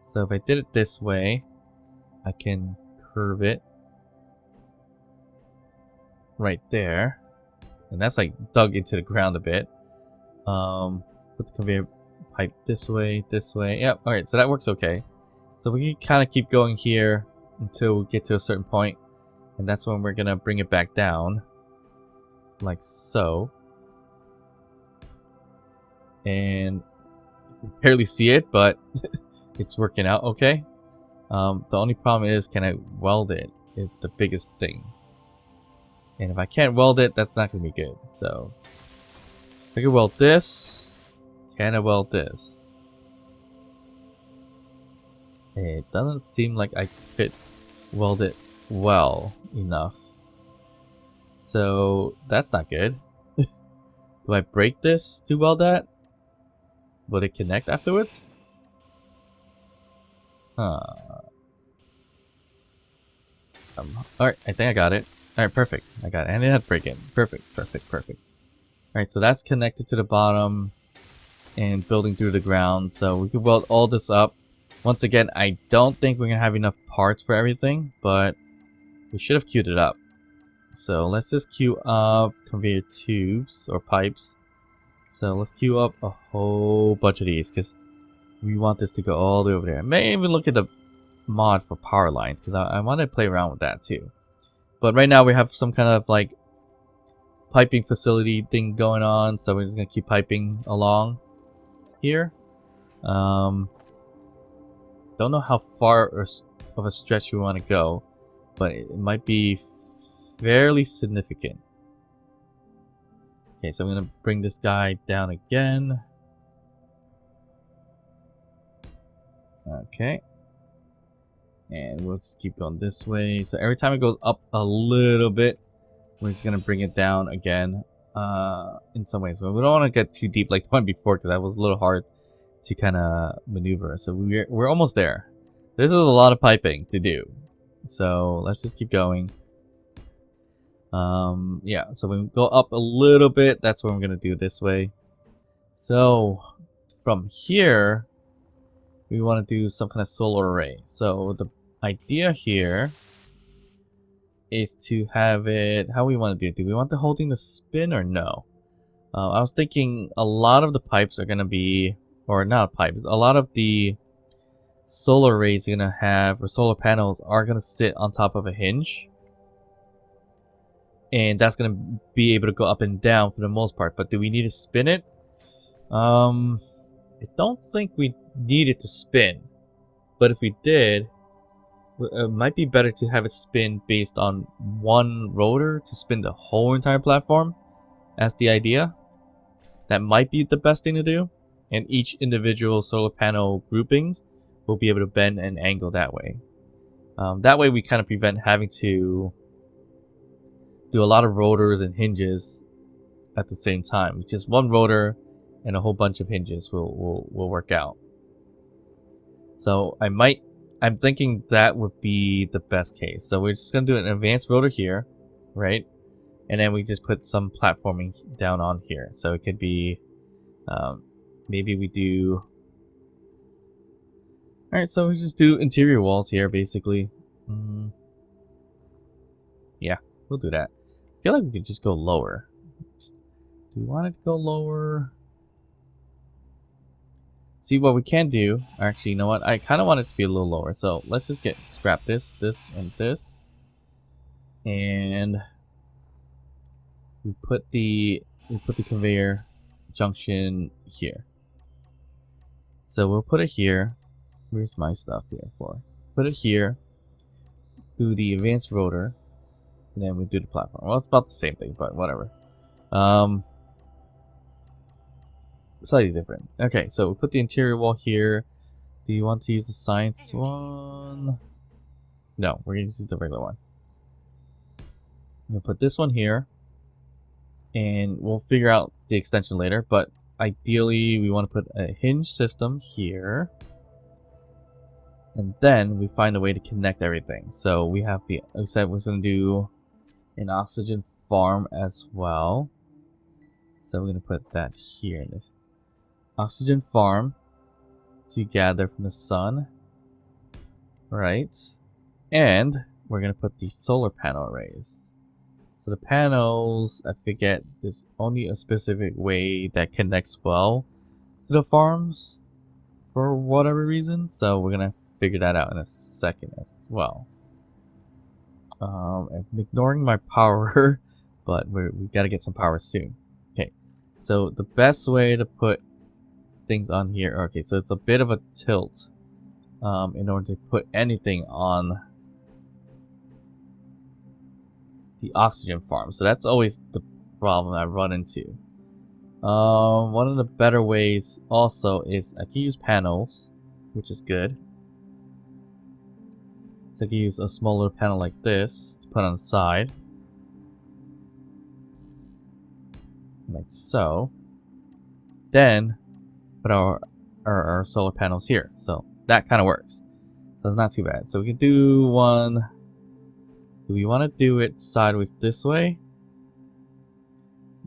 So if I did it this way, I can curve it right there, and that's like dug into the ground a bit. Put the conveyor pipe this way, Yep. All right, so that works okay. So we can kind of keep going here until we get to a certain point, and that's when we're gonna bring it back down, like so. And you can barely see it, but it's working out okay. The only problem is, can I weld it? Is the biggest thing. And if I can't weld it, that's not gonna be good. So I can weld this. Can I weld this? It doesn't seem like I could weld it well enough. So that's not good. Do I break this to weld that? Will it connect afterwards? Alright, I think I got it. Alright, perfect. I got it. And it had to break it. Perfect. Alright, so that's connected to the bottom and building through the ground. So we can weld all this up. Once again, I don't think we're going to have enough parts for everything, but we should have queued it up. So let's just queue up conveyor tubes or pipes. So let's queue up a whole bunch of these, because we want this to go all the way over there. I may even look at the mod for power lines, because I want to play around with that too. But right now we have some kind of like piping facility thing going on, so we're just going to keep piping along here. Don't know how far of a stretch we want to go, but it might be fairly significant. Okay, so I'm going to bring this guy down again. Okay. And we'll just keep going this way. So every time it goes up a little bit, we're just going to bring it down again in some ways. But we don't want to get too deep like the one before, because that was a little hard to kind of maneuver. So we're almost there. This is a lot of piping to do. So let's just keep going. Yeah, so we go up a little bit. That's what I'm gonna do this way. So from here, we want to do some kind of solar array. So the idea here is to have it, how we want to do it. Do we want the whole thing to spin or no? I was thinking a lot of the pipes are gonna be, or not pipes, a lot of the solar arrays you're gonna have, or solar panels are gonna sit on top of a hinge. And that's gonna be able to go up and down for the most part. But do we need to spin it? I don't think we need it to spin. But if we did, it might be better to have it spin based on one rotor to spin the whole entire platform. That's the idea. That might be the best thing to do. And each individual solar panel groupings will be able to bend and angle that way. That way we kind of prevent having to do a lot of rotors and hinges at the same time. Just one rotor and a whole bunch of hinges will work out. So I'm thinking that would be the best case. So we're just gonna do an advanced rotor here, right? And then we just put some platforming down on here. So it could be, maybe we do. All right, so we just do interior walls here, basically. Yeah, we'll do that. I feel like we could just go lower. Do we want it to go lower? See, what we can do, actually, you know what? I kind of want it to be a little lower. So let's just scrap this, and this. And we put the conveyor junction here. So we'll put it here. Where's my stuff here for? Put it here. Do the advanced rotor. And then we do the platform. Well, it's about the same thing, but whatever. Slightly different. Okay, so we put the interior wall here. Do you want to use the science one? No, we're going to use the regular one. I'm going to put this one here. And we'll figure out the extension later. But ideally, we want to put a hinge system here. And then we find a way to connect everything. So we have the, like I said, we're going to do an oxygen farm as well. So we're going to put that here. Oxygen farm to gather from the sun. Right. And we're going to put the solar panel arrays. So the panels, I forget, there's only a specific way that connects well to the farms for whatever reason. So we're going to figure that out in a second as well. I'm ignoring my power, but we got to get some power soon. Okay, so the best way to put things on here. Okay, so it's a bit of a tilt in order to put anything on the oxygen farm. So that's always the problem I run into. One of the better ways also is I can use panels, which is good. So I can use a smaller panel like this to put on the side. Like so. Then put our solar panels here. So that kind of works. So it's not too bad. So we can do one. Do we want to do it sideways this way?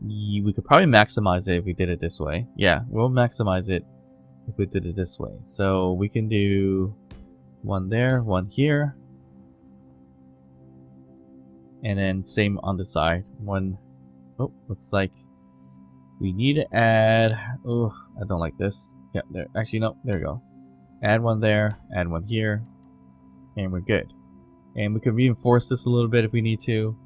We could probably maximize it if we did it this way. Yeah, we'll maximize it if we did it this way. So we can do one there, one here. And then same on the side. One. Oh, looks like we need to add. Oh, I don't like this. Yeah, there. Actually, no. There we go. Add one there. Add one here. And we're good. And we can reinforce this a little bit if we need to.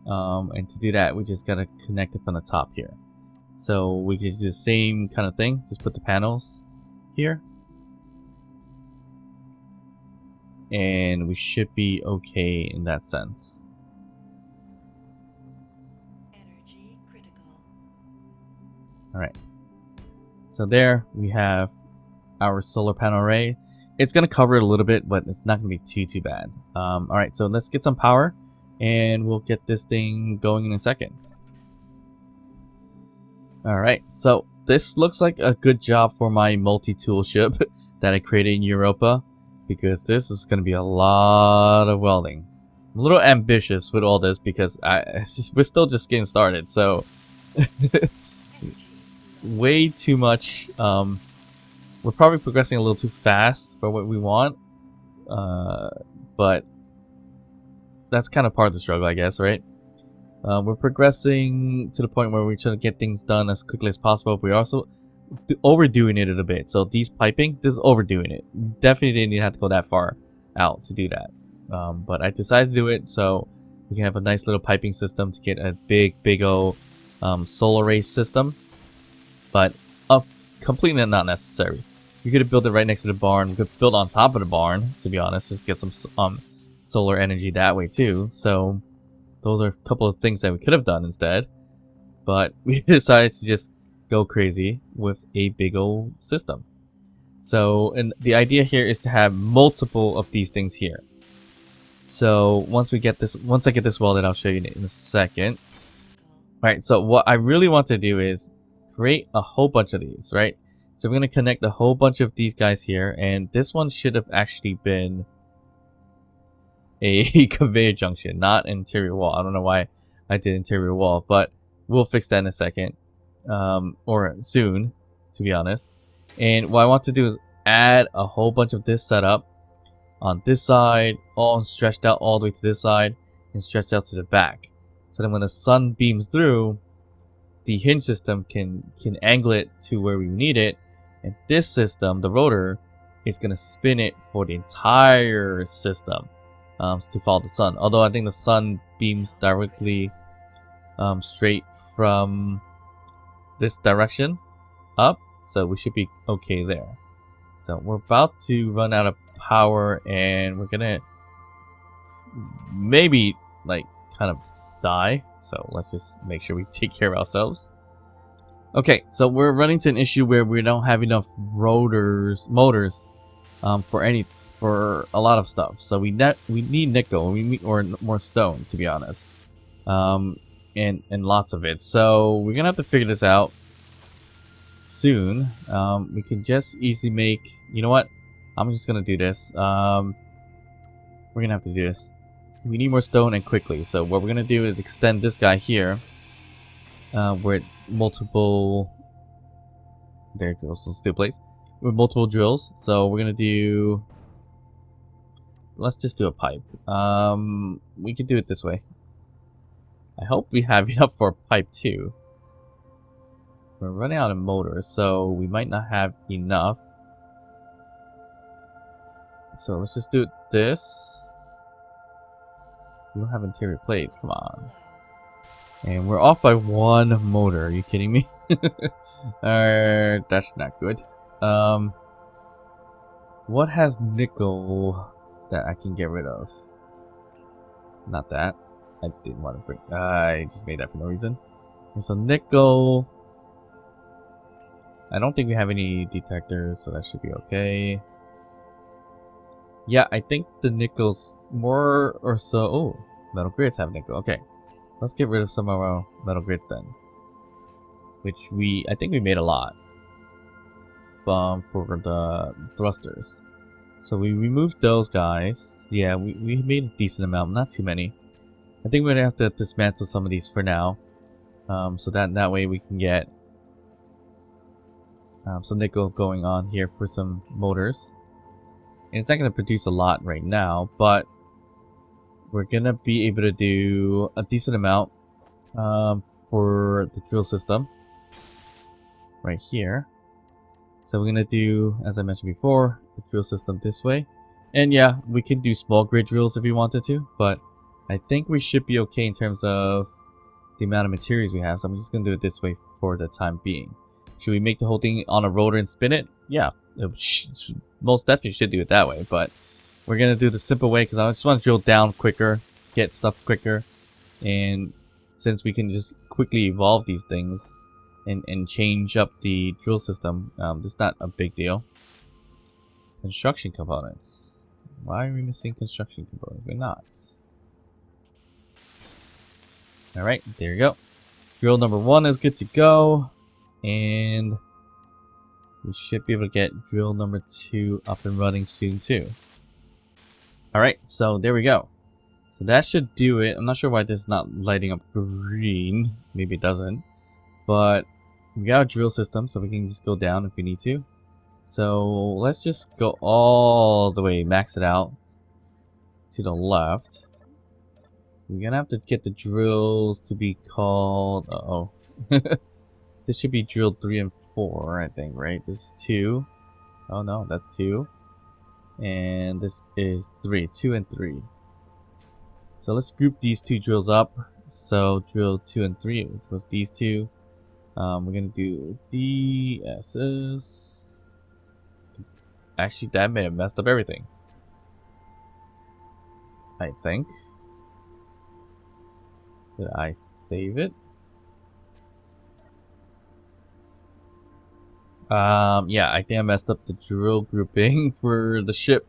And to do that, we just gotta connect it from the top here. So we can do the same kind of thing. Just put the panels here. And we should be okay in that sense. Energy critical. Alright. So there we have our solar panel array. It's going to cover it a little bit, but it's not going to be too bad. Alright, so let's get some power. And we'll get this thing going in a second. Alright, so this looks like a good job for my multi-tool ship that I created in Europa. because this is going to be a lot of welding. I'm a little ambitious with all this because we're still just getting started, so way too much. We're probably progressing a little too fast for what we want, but that's kind of part of the struggle, I guess, right? We're progressing to the point where we're trying to get things done as quickly as possible. We're also overdoing it a bit. So these piping, this is overdoing it. Definitely didn't have to go that far out to do that. But I decided to do it so we can have a nice little piping system to get a big old solar array system. But completely not necessary. You could have built it right next to the barn. You could build on top of the barn, to be honest, just get some solar energy that way too. So those are a couple of things that we could have done instead. But we decided to just go crazy with a big old system. So, and the idea here is to have multiple of these things here. So once I get this welded, I'll show you in a second. Alright, so what I really want to do is create a whole bunch of these, right? So we're going to connect a whole bunch of these guys here, and this one should have actually been a conveyor junction, not interior wall. I don't know why I did interior wall, but we'll fix that in a second. Or soon, to be honest. And what I want to do is add a whole bunch of this setup on this side, all stretched out all the way to this side, and stretched out to the back. So then when the sun beams through, the hinge system can angle it to where we need it, and this system, the rotor, is going to spin it for the entire system to follow the sun. Although I think the sun beams directly straight from this direction up, so we should be okay there. So we're about to run out of power, and we're gonna maybe like kind of die, so let's just make sure we take care of ourselves. Okay, so we're running to an issue where we don't have enough motors for a lot of stuff. So we need nickel, or more stone, to be honest, and lots of it. So we're gonna have to figure this out soon. We can just easily make, you know what, I'm just gonna do this. We're gonna have to do this. We need more stone, and quickly. So what we're gonna do is extend this guy here with multiple, there's also steel plates with multiple drills. So we're gonna do, let's just do a pipe. We could do it this way. I hope we have enough for a pipe too. We're running out of motors, so we might not have enough. So let's just do this. We don't have interior plates, come on. And we're off by one motor, are you kidding me? That's not good. What has nickel that I can get rid of? Not that. I didn't want to bring. I just made that for no reason. Okay, so nickel. I don't think we have any detectors, so that should be okay. Yeah, I think the nickel's more or so. Oh, metal grids have nickel. Okay, let's get rid of some of our metal grids then. Which I think we made a lot. For the thrusters. So we removed those guys. Yeah, we made a decent amount, not too many. I think we're gonna have to dismantle some of these for now. So that way we can get some nickel going on here for some motors. And it's not going to produce a lot right now, but we're going to be able to do a decent amount for the drill system right here. So we're going to do, as I mentioned before, the drill system this way. And yeah, we can do small grid drills if we wanted to, but I think we should be okay in terms of the amount of materials we have. So I'm just going to do it this way for the time being. Should we make the whole thing on a rotor and spin it? Yeah, most definitely should do it that way, but we're going to do the simple way because I just want to drill down quicker, get stuff quicker, and since we can just quickly evolve these things and change up the drill system, it's not a big deal. Construction components. Why are we missing construction components? We're not. Alright, there you go. Drill number 1 is good to go. And we should be able to get drill number 2 up and running soon too. Alright, so there we go. So that should do it. I'm not sure why this is not lighting up green. Maybe it doesn't. But we got a drill system, so we can just go down if we need to. So let's just go all the way, max it out to the left. We're gonna have to get the drills to be called... Uh-oh. This should be drill 3 and 4, I think, right? This is 2. Oh no, that's 2. And this is 3. 2 and 3. So let's group these two drills up. So drill 2 and 3, which was these two. We're gonna do DS's. Actually, that may have messed up everything. I think. Did I save it? Yeah, I think I messed up the drill grouping for the ship,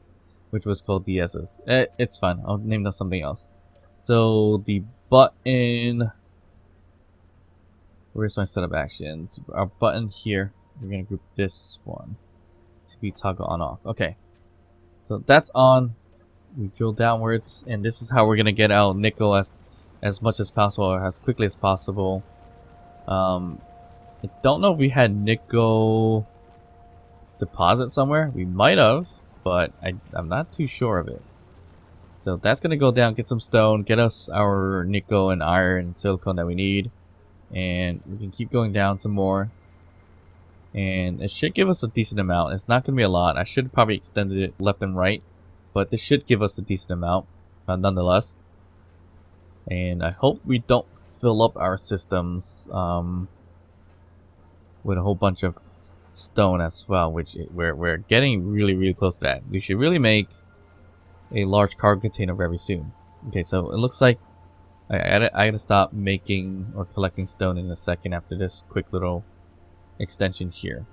which was called DS's. It's fine. I'll name them something else. So the button. Where's my setup actions? Our button here. We're gonna group this one to be toggle on off. Okay. So that's on. We drill downwards, and this is how we're gonna get out nickel as much as possible, or as quickly as possible. I don't know if we had nickel deposit somewhere. We might have, but I'm not too sure of it. So that's gonna go down, get some stone, get us our nickel and iron and silicone that we need, and we can keep going down some more. And it should give us a decent amount. It's not gonna be a lot. I should have probably extended it left and right, but this should give us a decent amount, nonetheless. And I hope we don't fill up our systems with a whole bunch of stone as well, which we're getting really close to that. We should really make a large cargo container very soon. Okay, so it looks like I gotta stop making or collecting stone in a second after this quick little extension here.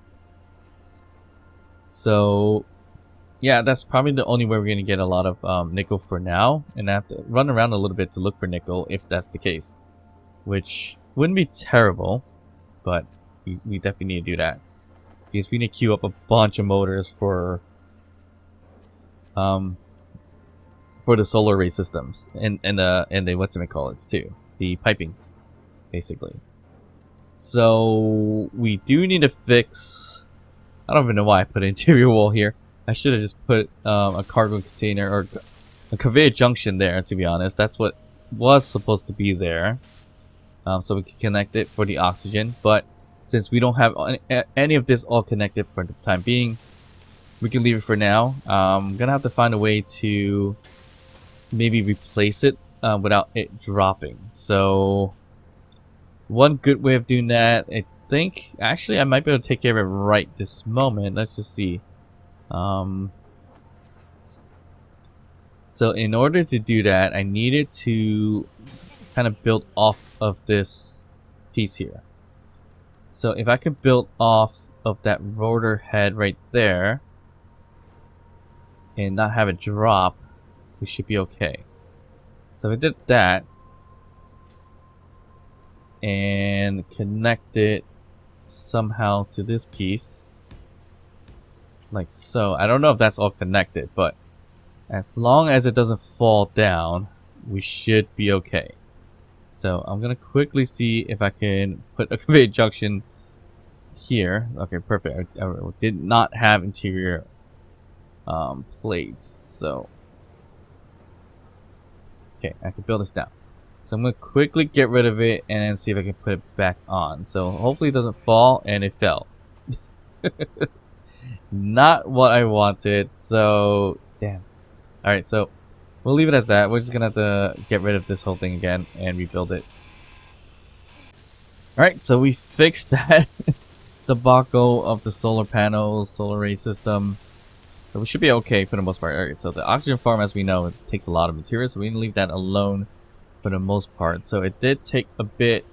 So yeah, that's probably the only way we're gonna get a lot of nickel for now, and I have to run around a little bit to look for nickel if that's the case, which wouldn't be terrible, but we definitely need to do that because we need to queue up a bunch of motors for the solar array systems and the whatchamacallits too, the pipings basically. So we do need to fix. I don't even know why I put an interior wall here. I should have just put a cargo container or a conveyor junction there, to be honest. That's what was supposed to be there, so we can connect it for the oxygen. But since we don't have any of this all connected for the time being, we can leave it for now. I'm gonna have to find a way to maybe replace it without it dropping. So one good way of doing that, I think, actually I might be able to take care of it right this moment. Let's just see. So in order to do that, I needed to kind of build off of this piece here. So if I could build off of that rotor head right there and not have it drop, we should be okay. So if I did that and connect it somehow to this piece like so. I don't know if that's all connected, but as long as it doesn't fall down, we should be okay. So I'm gonna quickly see if I can put a conveyor junction here. Okay, perfect. I did not have interior plates, so okay, I can build this down. So I'm gonna quickly get rid of it and then see if I can put it back on. So hopefully it doesn't fall, and it fell. Not what I wanted. So damn. All right, so we'll leave it as that. We're just gonna have to get rid of this whole thing again and rebuild it. All right, so we fixed that debacle of the solar panels, solar array system. So we should be okay for the most part. All right, so the oxygen farm, as we know, it takes a lot of material, so we need to leave that alone for the most part. So it did take a bit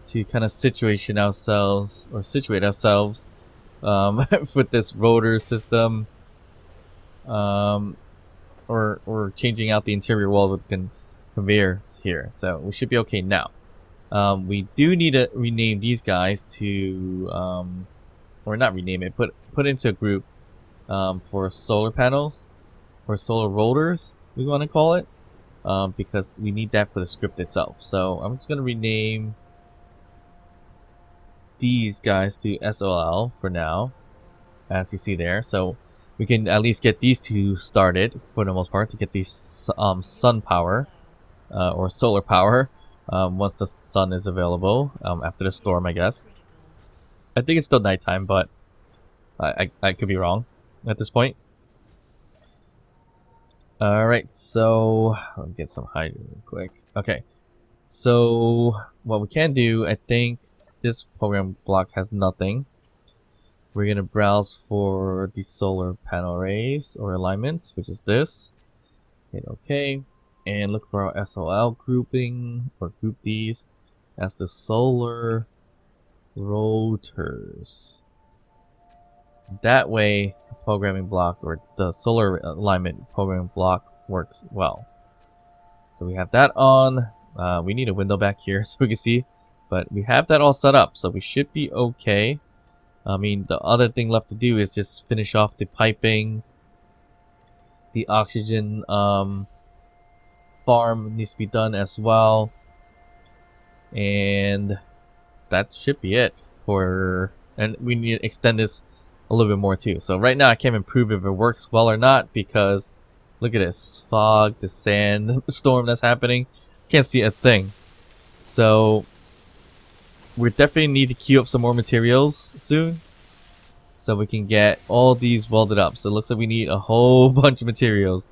to kind of situate ourselves with this rotor system, or changing out the interior wall with conveyors here. So we should be okay now. We do need to rename these guys to, or not rename it, put into a group for solar panels or solar rotors. we want to call it, because we need that for the script itself. So I'm just going to rename these guys to SOL for now, as you see there. So we can at least get these two started for the most part to get these sun power or solar power once the sun is available after the storm, I guess. I think it's still nighttime, but I could be wrong at this point. Alright, so let me get some hydrogen real quick. Okay, so what we can do, I think this program block has nothing. We're going to browse for the solar panel arrays or alignments, which is this. Hit OK, and look for our SOL grouping or group these as the solar rotors. That way, the programming block or the solar alignment programming block works well. So we have that on. We need a window back here so we can see, but we have that all set up, so we should be okay. I mean, the other thing left to do is just finish off the piping. The oxygen farm needs to be done as well, and that should be it for. And we need to extend this a little bit more too. So right now I can't even prove if it works well or not because look at this fog, the sand storm that's happening. Can't see a thing. So we definitely need to queue up some more materials soon so we can get all these welded up. So it looks like we need a whole bunch of materials: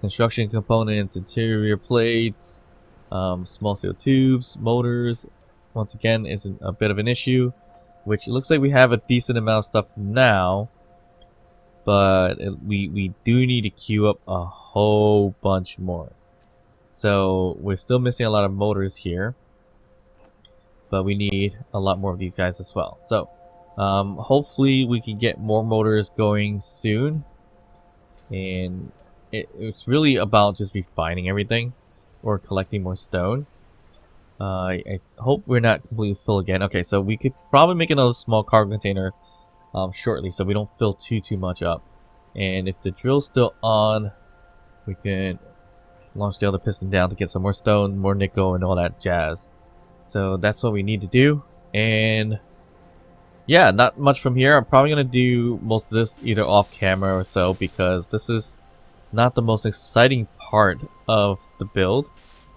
construction components, interior plates, small steel tubes, motors. Once again, is a bit of an issue, which it looks like we have a decent amount of stuff now, but we do need to queue up a whole bunch more. So we're still missing a lot of motors here, but we need a lot more of these guys as well. So hopefully we can get more motors going soon, and it's really about just refining everything or collecting more stone. I hope we're not completely full again. Okay, so we could probably make another small cargo container shortly so we don't fill too much up. And if the drill's still on, we can launch the other piston down to get some more stone, more nickel, and all that jazz. So that's what we need to do. And yeah, not much from here. I'm probably going to do most of this either off camera or so, because this is not the most exciting part of the build.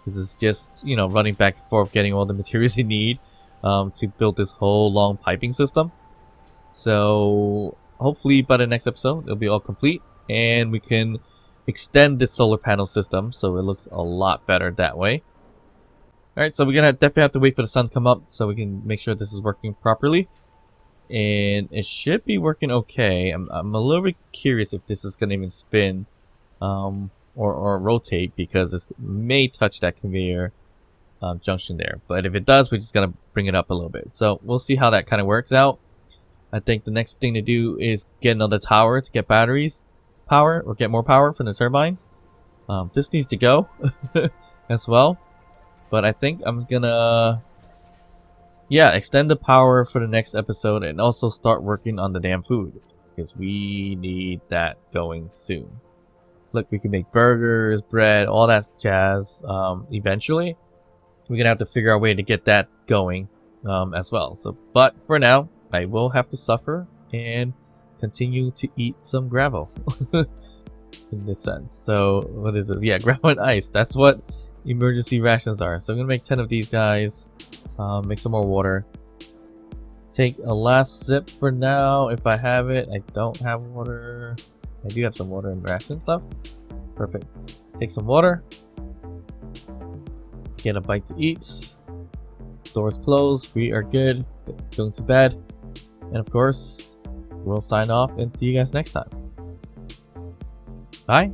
This is just, you know, running back and forth, getting all the materials you need to build this whole long piping system. So hopefully by the next episode, it'll be all complete and we can extend the solar panel system so it looks a lot better that way. Alright, so we're going to definitely have to wait for the sun to come up so we can make sure this is working properly. And it should be working okay. I'm a little bit curious if this is going to even spin or rotate, because it may touch that conveyor junction there. But if it does, we're just going to bring it up a little bit. So we'll see how that kind of works out. I think the next thing to do is get another tower to get batteries power or get more power from the turbines. This needs to go as well. But I think I'm gonna, yeah, extend the power for the next episode and also start working on the damn food, because we need that going soon. Look, we can make burgers, bread, all that jazz. Eventually, we're gonna have to figure out a way to get that going as well. So, but for now, I will have to suffer and continue to eat some gravel in this sense. So, what is this? Yeah, gravel and ice. That's what emergency rations are. So I'm gonna make 10 of these guys, make some more water, take a last sip for now if I have it. I don't have water. I do have some water and ration stuff. Perfect. Take some water, get a bite to eat, doors closed, we are good, going to bed, and of course we'll sign off and see you guys next time. Bye.